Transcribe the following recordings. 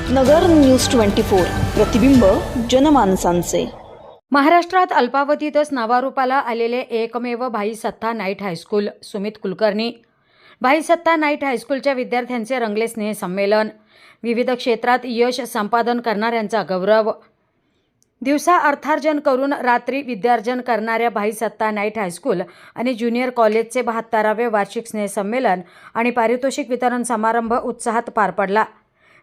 नगर news 24 प्रतिबिंब जनमानसांचे। महाराष्ट्रात अल्पावधीतच नावारूपाला आलेले एकमेव भाई सत्ता नाईट हायस्कूल सुमित कुलकर्णी। भाई सत्ता नाईट हायस्कूलच्या विद्यार्थ्यांचे रंगले स्नेह संमेलन। विविध क्षेत्रात यश संपादन करणाऱ्यांचा गौरव। दिवसा अर्थार्जन करून रात्री विद्यार्जन करणाऱ्या भाई सत्ता नाईट हायस्कूल आणि ज्युनियर कॉलेजचे 72वे वार्षिक स्नेह संमेलन आणि पारितोषिक वितरण समारंभ उत्साहात पार पडला।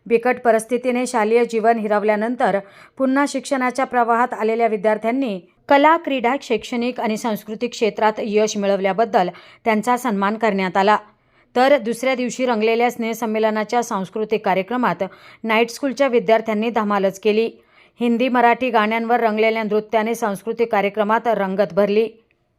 बिकट परिस्थितीने शालेय जीवन हिरावल्यानंतर पुन्हा शिक्षणाच्या प्रवाहात आलेल्या विद्यार्थ्यांनी कला, क्रीडा, शैक्षणिक आणि सांस्कृतिक क्षेत्रात यश मिळवल्याबद्दल त्यांचा सन्मान करण्यात आला। तर दुसऱ्या दिवशी रंगलेल्या स्नेहसंमेलनाच्या सांस्कृतिक कार्यक्रमात नाईट स्कूलच्या विद्यार्थ्यांनी धमालच केली। हिंदी, मराठी गाण्यांवर रंगलेल्या नृत्याने सांस्कृतिक कार्यक्रमात रंगत भरली।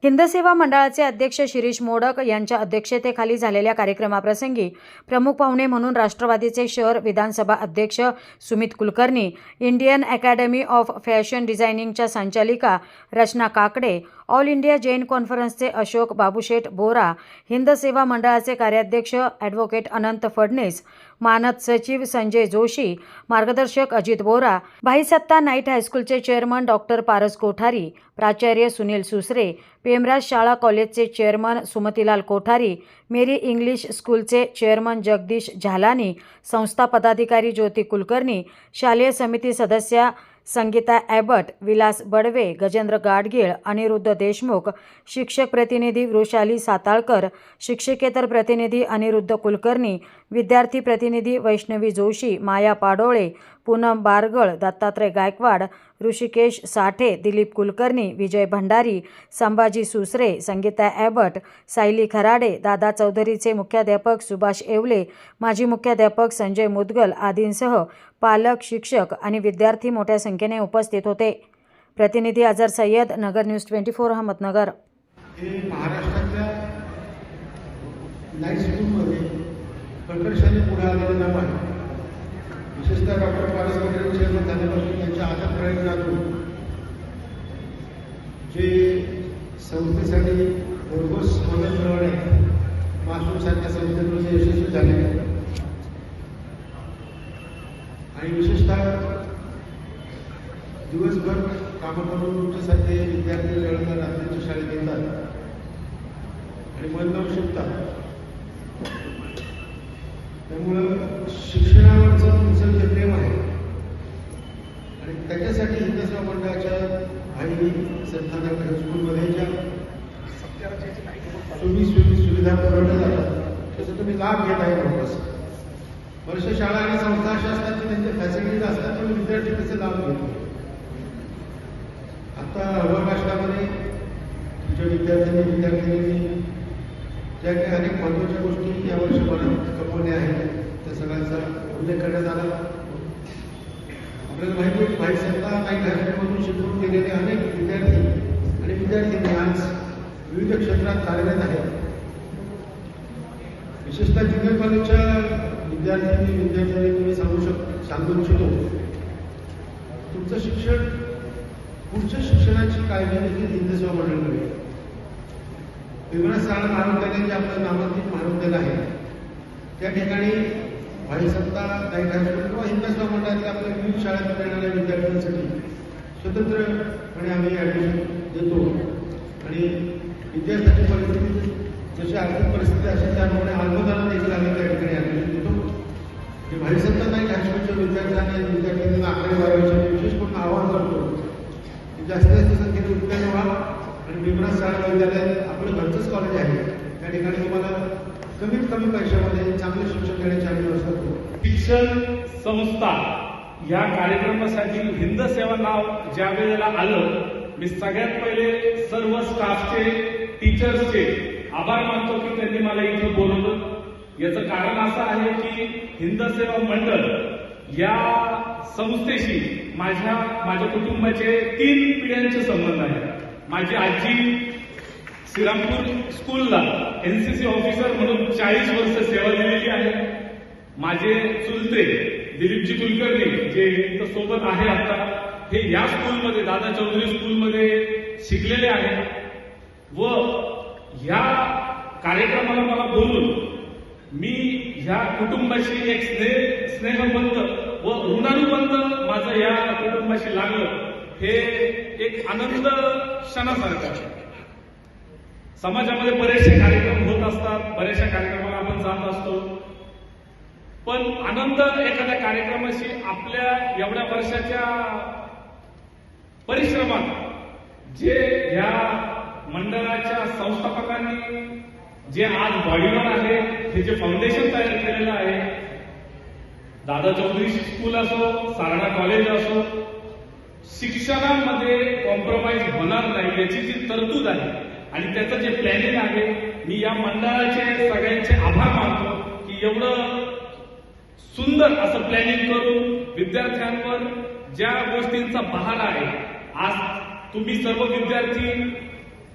हिंद सेवा मंडळाचे अध्यक्ष शिरीष मोडक यांच्या अध्यक्षतेखाली झालेल्या कार्यक्रमाप्रसंगी प्रमुख पाहुणे म्हणून राष्ट्रवादीचे शहर विधानसभा अध्यक्ष Sumit Kulkarni, Indian academy of fashion डिझायनिंगच्या संचालिका रचना काकडे, ऑल इंडिया जैन कॉन्फरन्सचे अशोक बाबूशेठ बोरा, हिंद सेवा मंडळाचे कार्याध्यक्ष ॲडव्होकेट अनंत फडणीस, मानद सचिव संजय जोशी, मार्गदर्शक अजित बोरा, भाई सत्ता नाईट हायस्कूलचे चेअरमन डॉक्टर पारस कोठारी, प्राचार्य सुनील सुसरे, पेमराज शाळा कॉलेजचे chairman Sumatilal Kothari, Mary English स्कूलचे चेअरमन जगदीश झालानी, संस्था पदाधिकारी ज्योती कुलकर्णी, शालेय समिती सदस्या संगीता ॲबट, विलास बडवे, गजेंद्र गाडगीळ, अनिरुद्ध देशमुख, शिक्षक प्रतिनिधी वृषाली साताळकर, शिक्षकेतर प्रतिनिधी अनिरुद्ध कुलकर्णी, विद्यार्थी प्रतिनिधी वैष्णवी जोशी, माया पाडोळे, पूनम बारगळ, दत्तात्रय गायकवाड, ऋषिकेश साठे, दिलीप कुलकर्णी, विजय भंडारी, संभाजी सुसरे, संगीता ॲबट, सायली खराडे, दादा चौधरीचे मुख्याध्यापक सुभाष येवले, माजी मुख्याध्यापक संजय मुदगल आदींसह पालक, शिक्षक आणि विद्यार्थी मोठ्या संख्येने उपस्थित होते। प्रतिनिधी अजर सय्यद, नगर न्यूज 24 अहमदनगर। महाराष्ट्राच्या नाईट स्कूलमध्ये प्रकर्षाने पुढे आलेलं नाव आहे। विशेषतः डॉक्टर पारस कोठारी चेअरमन झाल्यापासून त्यांच्या आता प्रयत्नातून जे संस्थेसाठी भरघोस मदत मिळवणे मासूमसारख्या संस्थेतून जे यशस्वी झाले आणि विशेषतः दिवसभर कामं करून तुमच्यासारखे विद्यार्थी वेळेला रात्रीच्या शाळेत येतात आणि मन लावून शिकतात। त्यामुळं शिक्षणावरचं तुमचं जे प्रेम आहे आणि त्याच्यासाठी हिंद सेवा मंडळाच्या भाई सत्ता नाईट हायस्कूलमध्ये ज्या सुविधा पुरवल्या जातात त्याचा तुम्ही लाभ घेत आहे बरोबर। बरेचशा शाळा आणि संस्था अशा असतात की त्यांच्या फॅसिलिटीज असतात पण विद्यार्थी त्याचे लाभ घेतो। आता अवकाशामध्ये तुमच्या विद्यार्थ्यांनी ज्या काही अनेक महत्त्वाच्या गोष्टी या वर्षभरात कमवल्या आहेत त्या सगळ्यांचा उल्लेख करण्यात आला। आपल्याला माहिती आहे की भाई सत्ता नाईट हायस्कूलमधून शिकून गेलेले अनेक विद्यार्थी आणि विद्यार्थ्यांनी आज विविध क्षेत्रात कार्यरत आहेत। विशेषतः ज्युनियर कॉलेजच्या विद्यार्थ्यांनी तुम्ही सांगू इच्छितो तुमचं शिक्षण पुढच्या शिक्षणाची काळजी देखील हिंद सेवा मंडळाकडे पेमराज शाळा महाविद्यालय जे आपलं नामांकित महाविद्यालय आहे त्या ठिकाणी भाई सत्ता नाईट हायस्कूल किंवा हिंद सेवा मंडळातील आपल्या विविध शाळेत येणाऱ्या विद्यार्थ्यांसाठी स्वतंत्रपणे आम्ही ॲडमिशन देतो आणि विद्यार्थ्यांची परिस्थिती जशी आर्थिक परिस्थिती असेल त्याप्रमाणे अल्पदाना देखील आम्ही त्या ठिकाणी ॲडमिशन देतो। जे भाई सत्ता नाईट हायस्कूलच्या विद्यार्थ्यांना आकडेवारीचे विशेष करून आवाहन करतो की जास्तीत जास्त संख्येने उत्तीर्ण व्हा आणि पेमराज शाळा विद्यालयात आपलं घरचंच कॉलेज आहे त्या ठिकाणी तुम्हाला कमीत कमी पैशामध्ये चांगले शिक्षण देण्याची आम्ही व्यवस्था करतो। शिक्षण संस्था या कार्यक्रमासाठी हिंद सेवा नाव ज्या वेळेला आलं मी सगळ्यात पहिले सर्व स्टाफचे, टीचर्सचे आभार मानतो की त्यांनी मला इथं बोलवलं। याचं कारण असं आहे की हिंद सेवा मंडळ या संस्थेशी माझ्या कुटुंबाचे 3 पिढ्यांचे संबंध आहेत। माझी आजी श्रीरामपूर स्कूलला एनसीसी ऑफिसर म्हणून 40 वर्ष सेवा दिलेली आहे। माझे चुलते दिलीपजी कुलकर्णी जे इथं सोबत आहे आता हे या स्कूलमध्ये दादा चौधरी स्कूलमध्ये शिकलेले आहेत व या कार्यक्रमाला मला बोलून मी ह्या कुटुंबाशी एक स्नेहबद्ध व ऋणानुबंध माझं या कुटुंबाशी लागलं हे एक आनंद क्षणासारखं आहे. समाजामध्ये बरेचसे कार्यक्रम होत असतात, बऱ्याचशा कार्यक्रमाला आपण जात असतो, पण आनंद एखाद्या कार्यक्रमाशी आपल्या एवढ्या वर्षाच्या परिश्रमात जे ह्या मंडळाच्या संस्थापकांनी जे आज बॉडीवर आहे, हे जे फाउंडेशन तयार केलेलं आहे, दादा चौधरी स्कूल असो, सारडा कॉलेज असो, शिक्षणामध्ये कॉम्प्रोमाइज होणार नाही याची जी तरतूद आहे आणि त्याचं जे प्लॅनिंग आहे, मी या मंडळाचे सगळ्यांचे आभार मानतो की एवढं सुंदर असं प्लॅनिंग करून विद्यार्थ्यांवर ज्या गोष्टींचा बहार आहे, आज तुम्ही सर्व विद्यार्थी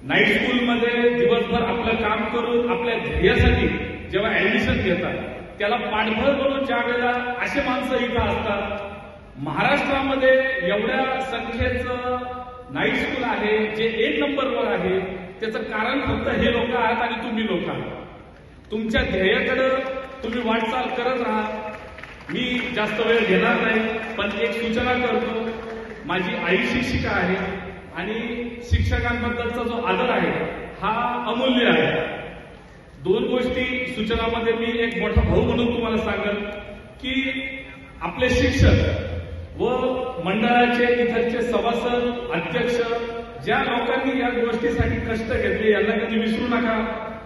नाईट स्कूलमध्ये दिवसभर आपलं काम करून आपल्या ध्येयासाठी जेव्हा ऍडमिशन घेतात, त्याला पाठबळ म्हणून ज्या वेळेला असे माणसं इथं असतात, महाराष्ट्रामध्ये एवढ्या संख्येचं नाईट स्कूल आहे जे 1 नंबरवर आहे, त्याचं कारण फक्त हे लोक आहात आणि तुम्ही लोक आहात. तुमच्या ध्येयाकडे तुम्ही वाटचाल करत राहा. मी जास्त वेळ घेणार नाही, पण एक सूचना करतो. माझी आई शिक्षिका आहे आणि शिक्षकांबद्दलचा जो आदर आहे हा अमूल्य आहे. 2 गोष्टी सूचनामध्ये मी एक मोठा भाऊ म्हणून तुम्हाला सांगेन की आपले शिक्षक व मंडळाचे इथलचे सभासद, अध्यक्ष, ज्या लोकांनी या गोष्टीसाठी कष्ट घेतले यांना कधी विसरू नका.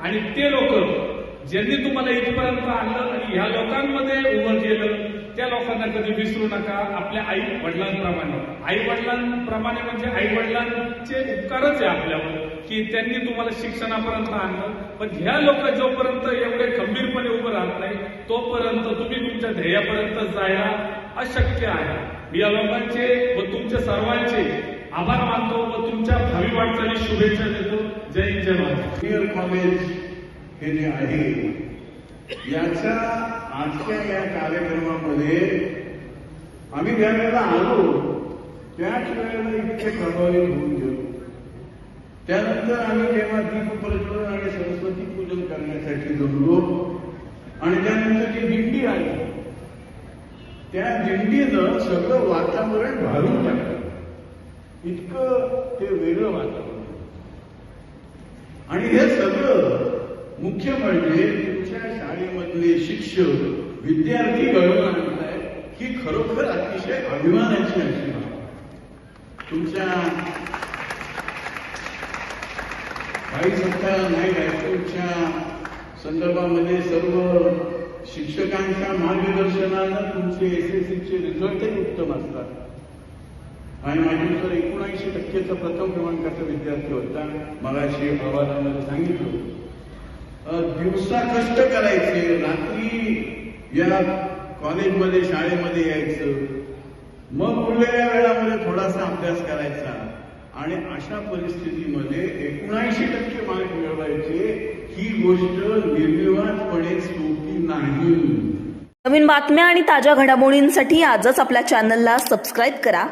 आणि ते लोक ज्यांनी तुम्हाला इथपर्यंत आणलं आणि ह्या लोकांमध्ये उभं केलं, त्या लोकांना कधी विसरू नका. आपल्या आई वडिलांप्रमाणे म्हणजे आई वडिलांचे उपकारच आहे आपल्यावर की त्यांनी तुम्हाला शिक्षणापर्यंत आणलं. पण ह्या लोक जोपर्यंत एवढे खंबीरपणे उभं राहत नाही, तोपर्यंत तुम्ही तुमच्या ध्येयापर्यंत जायला अशक्य आहे. मी या लोकांचे व तुमच्या सर्वांचे आभार मानतो व तुमच्या भावी वाटचाली शुभेच्छा देतो. जय हिंद, जय महाराष्ट्र. ज्युनियर कॉलेज हे जे आहे याच्या आजच्या या कार्यक्रमामध्ये आम्ही ज्या वेळेला आलो त्याच वेळेला इतके प्रभावित होऊन गेलो. त्यानंतर आम्ही जेव्हा दीपप्रज्वलन आणि सरस्वती पूजन करण्यासाठी जमलो आणि त्यानंतर जी दिंडी आली, त्या दिंडीनं सगळं वातावरण भारून टाकलं. इतकं ते वेगळं वातावरण. आणि हे सगळं मुख्य म्हणजे तुमच्या शाळेमधले शिक्षक, विद्यार्थी घडवून आणताय ही खरोखर अतिशय अभिमानाची अशी बाब. तुमच्या भाई सत्ता नाईट हायस्कूलच्या संदर्भामध्ये सर्व शिक्षकांच्या मार्गदर्शनानं तुमचे SSCचे रिझल्टही उत्तम असतात. आणि माझ्यानुसार 79% प्रथम क्रमांकाचा विद्यार्थी होता. मगाशी अहवालामध्ये सांगितलं. दिवसा कष्ट करायचे, रात्री या कॉलेजमध्ये शाळेमध्ये यायचं, मग उरलेल्या वेळामध्ये थोडासा अभ्यास करायचा आणि अशा परिस्थितीमध्ये 79% मार्क मिळवायचे. ही गोष्ट निर्विवादपणे सोपी नाही. नवीन बातम्या आणि ताज्या घडामोडींसाठी आजच आपल्या चॅनलला सबस्क्राईब करा